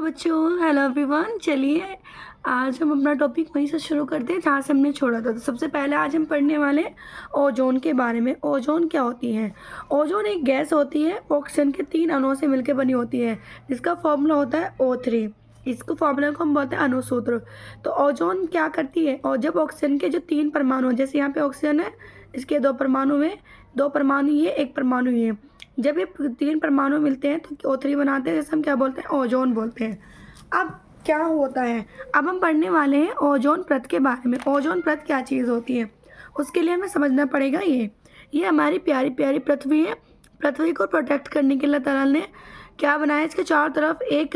बच्चों, hello everyone. चलिए आज हम अपना टॉपिक वहीं से शुरू करते हैं जहाँ से हमने छोड़ा था। तो सबसे पहले आज हम पढ़ने वाले ओजोन के बारे में। ओजोन क्या होती है? ओजोन एक गैस होती है, ऑक्सीजन के 3 अणुओं से मिलकर बनी होती है, जिसका फॉर्मूला होता है O3। इसको फॉर्मूला को हम बोलते हैं अणुसूत्र। तो ओजोन क्या करती है? और जब ऑक्सीजन के जो 3 परमाणु, जैसे यहाँ पे ऑक्सीजन है, इसके 2 परमाणु में 2 परमाणु ये, 1 परमाणु ये, जब ये 3 परमाणु मिलते हैं तो O3 बनाते हैं, जैसे हम क्या बोलते हैं? ओजोन बोलते हैं। अब क्या होता है? अब हम पढ़ने वाले हैं ओजोन परत के बारे में। ओजोन परत क्या चीज़ होती है, उसके लिए हमें समझना पड़ेगा। ये हमारी प्यारी प्यारी पृथ्वी है। पृथ्वी को प्रोटेक्ट करने के लिए अल्लाह ने क्या बनाया? इसके चारों तरफ एक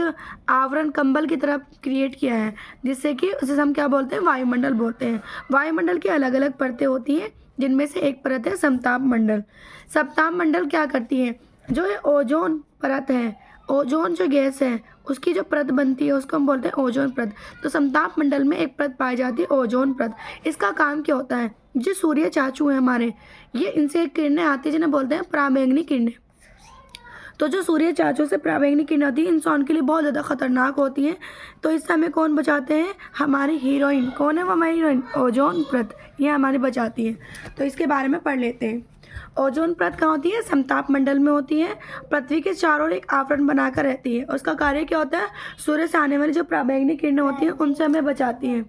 आवरण कंबल की तरफ क्रिएट किया है, जिससे कि उसे हम क्या बोलते हैं? वायुमंडल बोलते हैं। वायुमंडल की अलग अलग परतें होती हैं, जिनमें से एक परत है समताप मंडल। समताप मंडल क्या करती है? जो ये ओजोन परत है, ओजोन जो गैस है, उसकी जो परत बनती है उसको हम बोलते हैं ओजोन परत। तो समताप मंडल में एक परत पाई जाती है, ओजोन परत। इसका काम क्या होता है? जो सूर्य चाचू हैं हमारे, ये इनसे किरणें आती है जिन्हें बोलते हैं पराबैंगनी किरणें। तो जो सूर्य चाचू से पराबैंगनी किरणें होती है, इंसान के लिए बहुत ज़्यादा खतरनाक होती हैं। तो इससे हमें कौन बचाते हैं? हमारी हीरोइन। कौन है वो हमारी हीरोइन? ओजोन परत, ये हमारी बचाती है। तो इसके बारे में पढ़ लेते हैं। ओजोन परत कहाँ होती है? समताप मंडल में होती है। पृथ्वी के चारों ओर एक आवरण बनाकर रहती है। उसका कार्य क्या होता है? सूर्य से आने वाली जो पराबैंगनी किरणें होती हैं उनसे हमें बचाती हैं।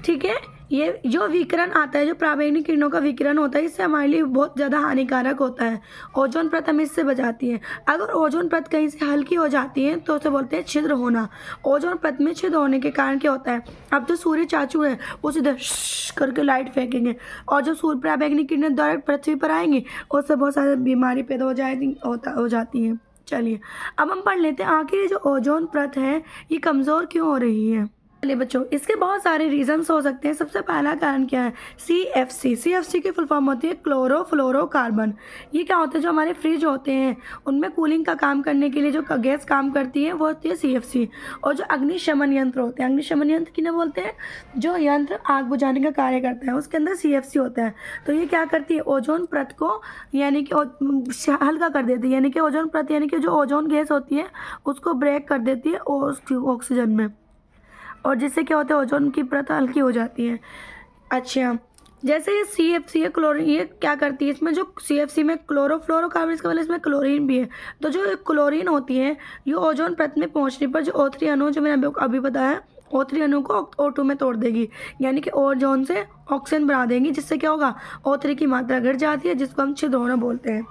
ठीक है। ये जो विकिरण आता है, जो पराबैंगनी किरणों का विकिरण होता है, इससे हमारे लिए बहुत ज़्यादा हानिकारक होता है। ओजोन परत हमें इससे बचाती है। अगर ओजोन परत कहीं से हल्की हो जाती है तो उसे बोलते हैं छिद्र होना। ओजोन परत में छिद्र होने के कारण क्या होता है? अब जो सूर्य चाचू है वो सीधे करके लाइट फेंकेंगे, और जो सूर्य पराबैंगनी किरणें डायरेक्ट पृथ्वी पर आएंगी, उससे बहुत सारी बीमारी पैदा हो जाती है। चलिए अब हम पढ़ लेते हैं आखिर ये जो ओजोन परत है ये कमज़ोर क्यों हो रही है। चलिए बच्चों, इसके बहुत सारे रीजंस हो सकते हैं। सबसे पहला कारण क्या है? CFC। CFC की फुल फॉर्म होती है क्लोरोफ्लोरोकार्बन। ये क्या होता है? जो हमारे फ्रिज होते हैं उनमें कूलिंग का काम करने के लिए जो गैस काम करती है वो होती है CFC। और जो अग्निशमन यंत्र होते हैं, अग्निशमन यंत्र किन्हें बोलते हैं? जो यंत्र आग बुझाने का कार्य करता है, उसके अंदर CFC होता है। तो ये क्या करती है? ओजोन परत को यानी कि हल्का कर देती है, यानी कि ओजोन परत यानी कि जो ओजोन गैस होती है उसको ब्रेक कर देती है ऑक्सीजन में, और जिससे क्या होता है? ओजोन की परत हल्की हो जाती है। अच्छा, जैसे ये CFC है क्लोरीन, ये क्या करती है? इसमें जो CFC में क्लोरोफ्लोरोकार्बन, इसका मतलब इसमें क्लोरीन भी है। तो जो क्लोरीन होती है ये ओजोन परत में पहुंचने पर जो O3 अणु, जो मैंने अभी बताया, O3 अणु को O2 में तोड़ देगी, यानी कि ओजोन से ऑक्सीजन बना देंगी, जिससे क्या होगा? O3 की मात्रा घट जाती है, जिसको हम छिद्र होना बोलते हैं।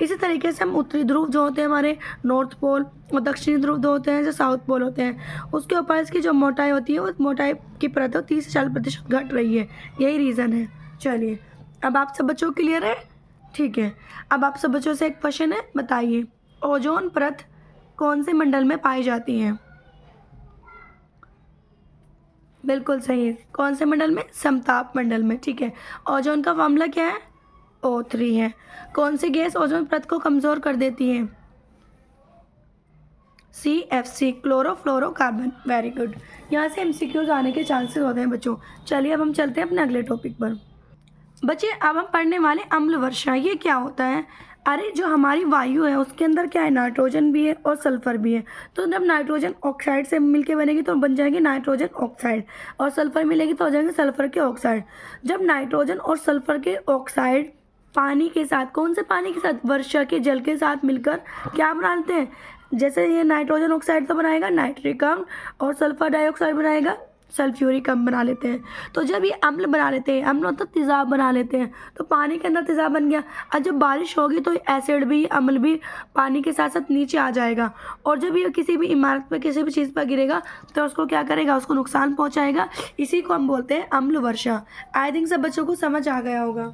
इसी तरीके से हम उत्तरी ध्रुव जो होते हैं हमारे, नॉर्थ पोल, और दक्षिणी ध्रुव जो होते हैं, जो साउथ पोल होते हैं, उसके ऊपर इसकी जो मोटाई होती है, वो मोटाई की परत 30 से 40% घट रही है। यही रीज़न है। चलिए अब आप सब बच्चों क्लियर है? ठीक है। अब आप सब बच्चों से एक क्वेश्चन है, बताइए ओजोन परत कौन से मंडल में पाई जाती है? बिल्कुल सही है। कौन से मंडल में? समताप मंडल में। ठीक है। ओजोन का फॉर्मूला क्या है? O3 है। कौन सी गैस ओजोन परत को कमज़ोर कर देती है? CFC, chlorofluorocarbon. Very good. यहाँ से MCQs आने के चांसेस होते हैं बच्चों। चलिए अब हम चलते हैं अपने अगले टॉपिक पर। बच्चे अब हम पढ़ने वाले अम्ल वर्षा। ये क्या होता है? अरे जो हमारी वायु है उसके अंदर क्या है? नाइट्रोजन भी है और सल्फर भी है। तो जब नाइट्रोजन ऑक्साइड से मिलके बनेगी तो बन जाएगी नाइट्रोजन ऑक्साइड, और सल्फर मिलेगी तो हो जाएंगे सल्फर के ऑक्साइड। जब नाइट्रोजन और सल्फर के ऑक्साइड पानी के साथ, कौन से पानी के साथ? वर्षा के जल के साथ मिलकर क्या बनाते हैं? जैसे ये नाइट्रोजन ऑक्साइड तो बनाएगा नाइट्रिक अम्ल, और सल्फर डाइऑक्साइड बनाएगा सल्फ्यूरिक अम्ल बना लेते हैं। तो जब ये अम्ल बना लेते हैं, अम्ल मतलब तेज़ाब बना लेते हैं, तो पानी के अंदर तेज़ाब बन गया। और जब बारिश होगी तो एसिड भी, अम्ल भी पानी के साथ साथ नीचे आ जाएगा, और जब ये किसी भी इमारत पर, किसी भी चीज़ पर गिरेगा तो उसको क्या करेगा? उसको नुकसान पहुँचाएगा। इसी को हम बोलते हैं अम्ल वर्षा। आई थिंक सब बच्चों को समझ आ गया होगा।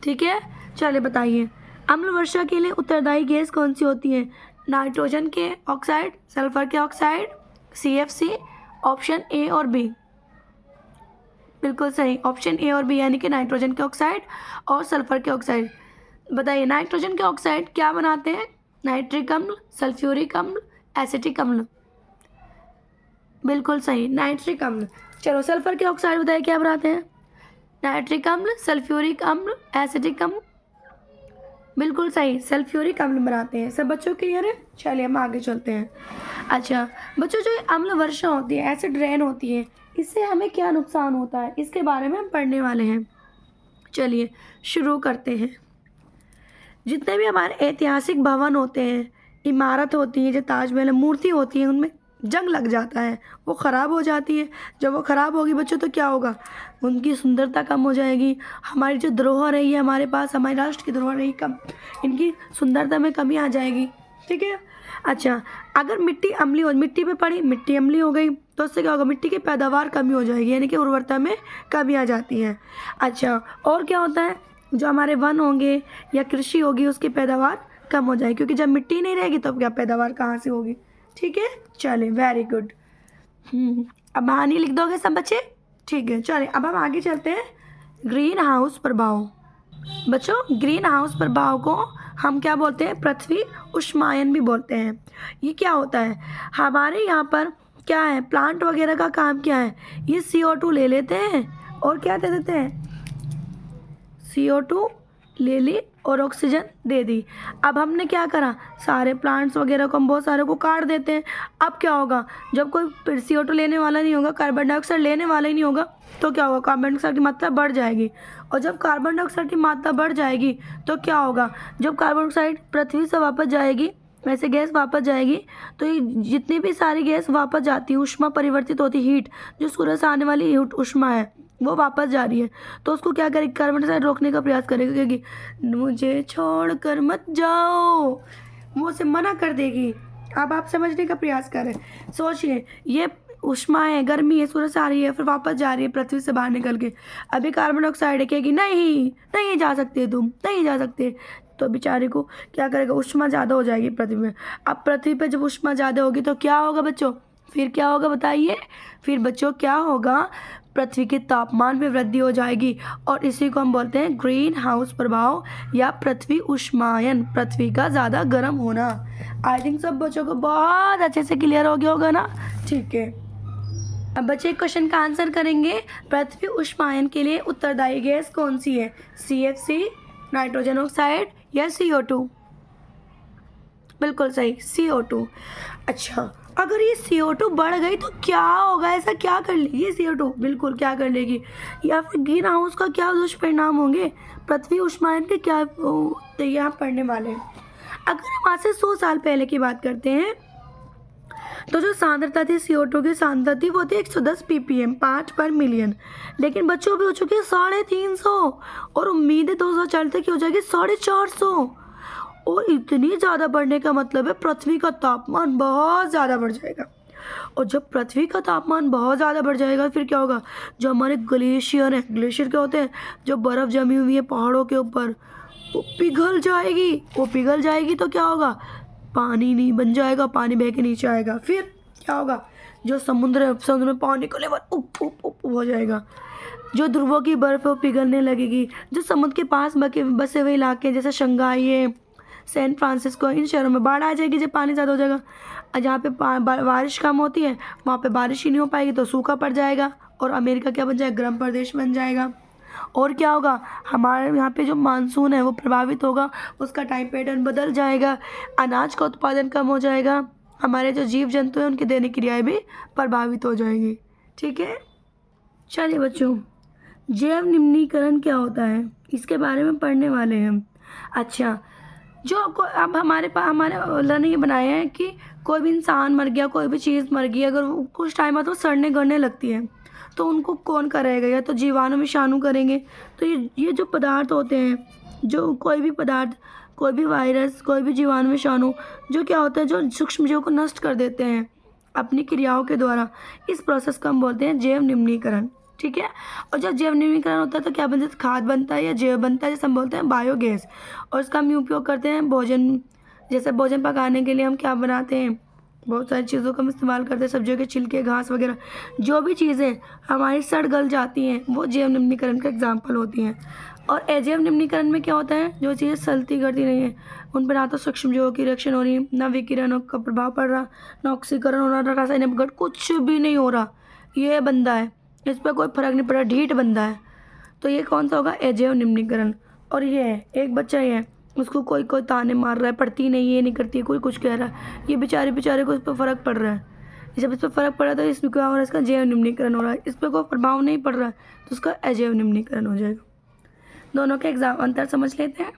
ठीक है। चलिए बताइए अम्ल वर्षा के लिए उत्तरदायी गैस कौन सी होती है? नाइट्रोजन के ऑक्साइड, सल्फर के ऑक्साइड, CFC, ऑप्शन A और B। बिल्कुल सही, ऑप्शन A और B, यानी कि नाइट्रोजन के ऑक्साइड और सल्फर के ऑक्साइड। बताइए नाइट्रोजन के ऑक्साइड क्या बनाते हैं? नाइट्रिक अम्ल, सल्फ्यूरिक अम्ल, एसिटिक अम्ल। बिल्कुल सही, नाइट्रिक अम्ल। चलो सल्फर के ऑक्साइड बताइए क्या बनाते हैं? नाइट्रिक अम्ल, सल्फ्यूरिक अम्ल, एसिटिक अम्ल। बिल्कुल सही, सल्फ्यूरिक अम्ल बनाते हैं। सब बच्चों क्लियर है? चलिए हम आगे चलते हैं। अच्छा बच्चों, जो ये अम्ल वर्षा होती है, एसिड रेन होती है, इससे हमें क्या नुकसान होता है, इसके बारे में हम पढ़ने वाले हैं। चलिए शुरू करते हैं। जितने भी हमारे ऐतिहासिक भवन होते हैं, इमारत होती है, जो ताजमहल मूर्ति होती है, उनमें जंग लग जाता है, वो ख़राब हो जाती है। जब वो ख़राब होगी बच्चों तो क्या होगा, उनकी सुंदरता कम हो जाएगी। हमारी जो धरोहर है, ये हमारे पास हमारे राष्ट्र की धरोहर है, ये कम, इनकी सुंदरता में कमी आ जाएगी। ठीक है। अच्छा, अगर मिट्टी अम्ली हो, मिट्टी पे पड़ी, मिट्टी अम्ली हो गई, तो उससे क्या होगा, मिट्टी की पैदावार कमी हो जाएगी, यानी कि उर्वरता में कमी आ जाती है। अच्छा, और क्या होता है, जो हमारे वन होंगे या कृषि होगी, उसकी पैदावार कम हो जाएगी, क्योंकि जब मिट्टी नहीं रहेगी तो क्या पैदावार कहाँ से होगी। ठीक है, चलिए वेरी गुड। अब कहानी लिख दोगे सब बच्चे? ठीक है, चलिए अब हम आगे चलते हैं। ग्रीन हाउस प्रभाव। बच्चों, ग्रीन हाउस प्रभाव को हम क्या बोलते हैं, पृथ्वी उष्मायन भी बोलते हैं। ये क्या होता है, हमारे यहाँ पर क्या है, प्लांट वगैरह का काम क्या है, ये CO2 ले लेते हैं और क्या दे देते हैं, CO2 ले ली और ऑक्सीजन दे दी। अब हमने क्या करा, सारे प्लांट्स वगैरह को हम बहुत सारे को काट देते हैं। अब क्या होगा, जब कोई CO2 लेने वाला नहीं होगा, कार्बन डाइऑक्साइड लेने वाला ही नहीं होगा, तो क्या होगा, कार्बन डाइऑक्साइड की मात्रा बढ़ जाएगी। और जब कार्बन डाइऑक्साइड की मात्रा बढ़ जाएगी तो क्या होगा, जब कार्बन डाइऑक्साइड पृथ्वी से वापस जाएगी, वैसे गैस वापस जाएगी, तो ये जितनी भी सारी गैस वापस जाती है, ऊष्मा परिवर्तित होती, हीट, जो सूर्य से आने वाली ऊष्मा है वो वापस जा रही है, तो उसको क्या करेगी, कार्बन डाइऑक्साइड रोकने का प्रयास करेगी, क्योंकि मुझे छोड़कर मत जाओ, वो उसे मना कर देगी। अब आप समझने का प्रयास करें, सोचिए, ये ऊष्मा है, गर्मी है, सूर्य से आ रही है, फिर वापस जा रही है पृथ्वी से बाहर निकल के। अभी कार्बन डाइऑक्साइड कहेगी नहीं नहीं जा सकते, तुम नहीं जा सकते, तो बेचारे को क्या करेगा, ऊष्मा ज़्यादा हो जाएगी पृथ्वी में। अब पृथ्वी पे जब ऊष्मा ज़्यादा होगी तो क्या होगा बच्चों, फिर क्या होगा बताइए, फिर बच्चों क्या होगा, पृथ्वी के तापमान में वृद्धि हो जाएगी, और इसी को हम बोलते हैं ग्रीन हाउस प्रभाव या पृथ्वी उष्मायन, पृथ्वी का ज़्यादा गर्म होना। आई थिंक सब बच्चों को बहुत अच्छे से क्लियर हो गया होगा ना। ठीक है, अब बच्चे क्वेश्चन का आंसर करेंगे। पृथ्वी उष्मायन के लिए उत्तरदायी गैस कौन सी है, CFC, नाइट्रोजन ऑक्साइड या CO2? बिल्कुल सही, CO2। अच्छा, अगर ये CO2 बढ़ गई तो क्या होगा, ऐसा क्या कर लेगी ये CO2, बिल्कुल क्या कर लेगी, या फिर ग्रीन हाउस का क्या दुष्परिणाम होंगे, पृथ्वी उष्मायन के क्या, तो यहाँ पढ़ने वाले हैं। अगर हम आज से 100 साल पहले की बात करते हैं, तो जो सांद्रता थी CO2 की सांद्रता थी वो थी 110 ppm, 5 पर मिलियन। लेकिन बच्चों अभी हो चुकी है 350, और उम्मीद है 200 चलते की हो जाएगी 450। और इतनी ज़्यादा बढ़ने का मतलब है पृथ्वी का तापमान बहुत ज़्यादा बढ़ जाएगा। और जब पृथ्वी का तापमान बहुत ज़्यादा बढ़ जाएगा, फिर क्या होगा, जो हमारे ग्लेशियर हैं, ग्लेशियर क्या होते हैं, जो बर्फ़ जमी हुई है पहाड़ों के ऊपर, वो पिघल जाएगी। वो पिघल जाएगी तो क्या होगा, पानी नहीं बन जाएगा, पानी बह के नीचे आएगा। फिर क्या होगा, जो समुद्र है, समुद्र में पानी का लेवल उप उप उप हो जाएगा। जो ध्रुवों की बर्फ़ है वो पिघलने लगेगी। जो समुद्र के पास बसे हुए इलाके जैसे शंघाई है, सैन फ्रांसिस्को, इन शहरों में बाढ़ आ जाएगी जब पानी ज़्यादा हो जाएगा। और जहाँ पे बारिश कम होती है वहाँ पे बारिश ही नहीं हो पाएगी, तो सूखा पड़ जाएगा, और अमेरिका क्या बन जाएगा, गर्म प्रदेश बन जाएगा। और क्या होगा, हमारे यहाँ पे जो मानसून है वो प्रभावित होगा, उसका टाइम पैटर्न बदल जाएगा, अनाज का उत्पादन कम हो जाएगा, हमारे जो जीव जंतु हैं उनकी दैनिक क्रियाएं भी प्रभावित हो जाएंगी। ठीक है, चलिए बच्चों, जैव निम्नीकरण क्या होता है, इसके बारे में पढ़ने वाले हैं हम। अच्छा, जो अब हमारे अल्लाह ने ये बनाया है कि कोई भी इंसान मर गया, कोई भी चीज़ मर गई, अगर वो कुछ टाइम बाद वो सड़ने गलने लगती है, तो उनको कौन करेगा, या तो जीवाणु विषाणु करेंगे। तो ये जो पदार्थ होते हैं, जो कोई भी पदार्थ, कोई भी वायरस, कोई भी जीवाणु विषाणु, जो क्या होता है, जो सूक्ष्मजीवों को नष्ट कर देते हैं अपनी क्रियाओं के द्वारा, इस प्रोसेस को हम बोलते हैं जैव निम्नीकरण। ठीक है, और जब जैव निम्नीकरण होता है तो क्या बनता है, खाद बनता है या जैव बनता है, जैसे हम बोलते हैं बायोगैस। और इसका हम उपयोग करते हैं भोजन, जैसे भोजन पकाने के लिए हम क्या बनाते हैं, बहुत सारी चीज़ों का हम इस्तेमाल करते हैं, सब्जियों के छिलके, घास वगैरह, जो भी चीज़ें हमारी सड़ गल जाती हैं वो जैव निम्नीकरण का एग्जाम्पल होती हैं। और अजैव निम्नीकरण में क्या होता है, जो चीज़ें सलती गलती नहीं है, उन पर ना तो सूक्ष्मजीवों की रिएक्शन हो रही, ना विकिरणों का प्रभाव पड़ रहा, ना ऑक्सीकरण हो रहा, ना रासायनिक अपघटन, कुछ भी नहीं हो रहा, ये बंदा है, इस पर कोई फर्क नहीं पड़ा, ढीठ बंदा है, तो ये कौन सा होगा, अजैव निम्नीकरण। और ये है एक बच्चा, ये है उसको कोई कोई ताने मार रहा है, पढ़ती नहीं है, ये नहीं करती है, कोई कुछ कह रहा है, ये बेचारे को इस पर फ़र्क पड़ रहा है। जब इस पर फ़र्क पड़ा तो इसमें क्या हो रहा है, इसका जैव निम्नीकरण हो रहा है। इस पर कोई प्रभाव नहीं पड़ रहा है तो उसका अजैव निम्नीकरण हो जाएगा। दोनों के एग्जाम अंतर समझ लेते हैं।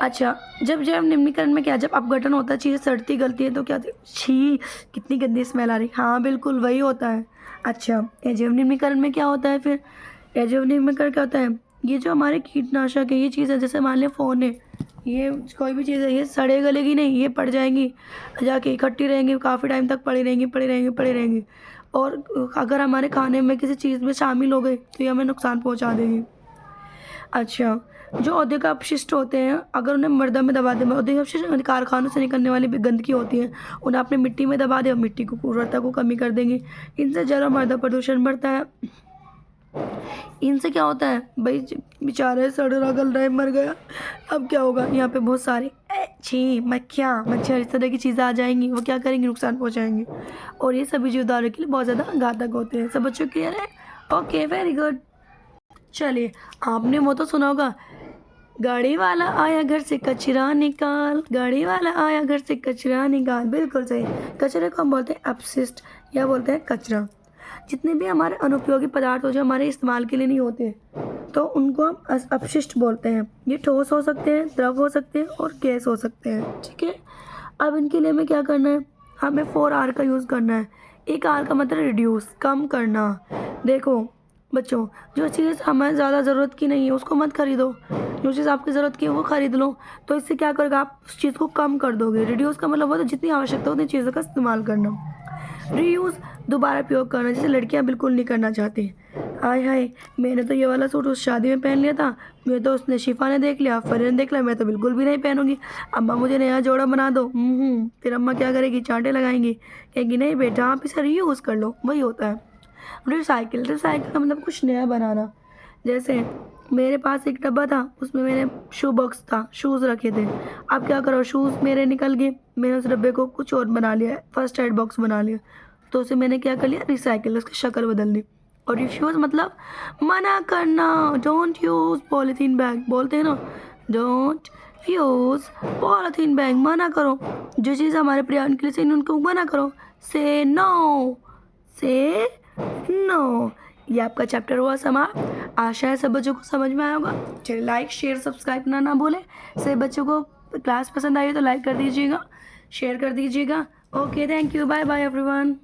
अच्छा, जब जैव निम्नीकरण में क्या, जब अपघटन होता है, चीज़ें सड़ती गलती है तो क्या, छी कितनी गंदी स्मेल आ रही। हाँ बिल्कुल वही होता है। अच्छा, अजैव निम्नीकरण में क्या होता है फिर, अजैव निम्नीकरण क्या होता है, ये जो हमारे कीटनाशक है, ये चीज़ है, जैसे मान लें फ़ोन है, ये कोई भी चीज़ है, ये सड़े गलेगी नहीं, ये पड़ जाएंगी जाके इकट्ठी रहेंगी, काफ़ी टाइम तक पड़ी रहेंगी। और अगर हमारे खाने में किसी चीज़ में शामिल हो गई तो ये हमें नुकसान पहुंचा देगी। अच्छा, जो औद्योगिक अपशिष्ट होते हैं, अगर उन्हें मृदा में दबा दें, औद्योगिक अपशिष्ट कारखानों से निकलने वाली गंदगी होती है, उन्हें अपने मिट्टी में दबा दें, मिट्टी की उर्वरता को कमी कर देंगी। इनसे जल और मृदा प्रदूषण बढ़ता है। इनसे क्या होता है भाई, बेचारे सड़ रहा गल रहा है, मर गया, अब क्या होगा, यहाँ पे बहुत सारे छी मच्छर इस तरह की चीज़ें आ जाएंगी, वो क्या करेंगी, नुकसान पहुँचाएंगी, और ये सभी जीवदारों के लिए बहुत ज़्यादा घातक होते हैं। सब बच्चों क्लियर है? Okay, very good. चलिए, आपने वो तो सुना होगा, गाड़ी वाला आया घर से कचरा निकाल, गाड़ी वाला आया घर से कचरा निकाल। बिल्कुल सही। कचरे को हम बोलते हैं अपशिष्ट या बोलते हैं कचरा। जितने भी हमारे अनुपयोगी पदार्थ हो जो हमारे इस्तेमाल के लिए नहीं होते तो उनको हम अपशिष्ट बोलते हैं। ये ठोस हो सकते हैं, द्रव हो सकते हैं और गैस हो सकते हैं। ठीक है, अब इनके लिए हमें क्या करना है, हमें 4R का यूज़ करना है। एक R का मतलब रिड्यूस, कम करना। देखो बच्चों, जो चीज़ हमें ज़्यादा ज़रूरत की नहीं है उसको मत खरीदो, जो चीज़ आपकी ज़रूरत की है वो खरीद लो। तो इससे क्या करेगा, आप उस चीज़ को कम कर दोगे। रिड्यूस का मतलब होता है जितनी आवश्यकता उतनी चीज़ों का इस्तेमाल करना। रीयूज़, दोबारा उपयोग करना, जैसे लड़कियां बिल्कुल नहीं करना चाहती। हाय हाय, मैंने तो ये वाला सूट उस शादी में पहन लिया था, मैं तो उसने शिफा ने देख लिया, फरीन ने देख लिया, मैं तो बिल्कुल भी नहीं पहनूंगी। अम्मा मुझे नया जोड़ा बना दो। फिर अम्मा क्या करेगी, चांटे लगाएंगी, कहेगी नहीं बेटा आप इसे रीयूज़ कर लो। वही होता है रिसाइकिल। रिसाइकिल का मतलब कुछ नया बनाना। जैसे मेरे पास एक डब्बा था, उसमें मैंने शू बॉक्स था, शूज़ रखे थे। अब क्या करो, शूज़ मेरे निकल गए, मैंने उस डब्बे को कुछ और बना लिया, फर्स्ट एड बॉक्स बना लिया। तो उसे मैंने क्या कर लिया, रिसाइकिल, उसकी शक्ल बदल दी। और रिफ्यूज़ मतलब मना करना। डोंट यूज़ पॉलीथीन बैग, बोलते हैं ना, डोंट यूज़ पॉलीथीन बैग, मना करो। जो चीज़ हमारे पर्यावरण के लिए सही नहीं उनको मना करो। से नो, से नो। ये आपका चैप्टर हुआ समाप्त। आशा है सब बच्चों को समझ में आया होगा। चलिए, लाइक शेयर सब्सक्राइब करना ना भूलें। सभी बच्चों को क्लास पसंद आई तो लाइक कर दीजिएगा, शेयर कर दीजिएगा। Okay, thank you, bye bye everyone.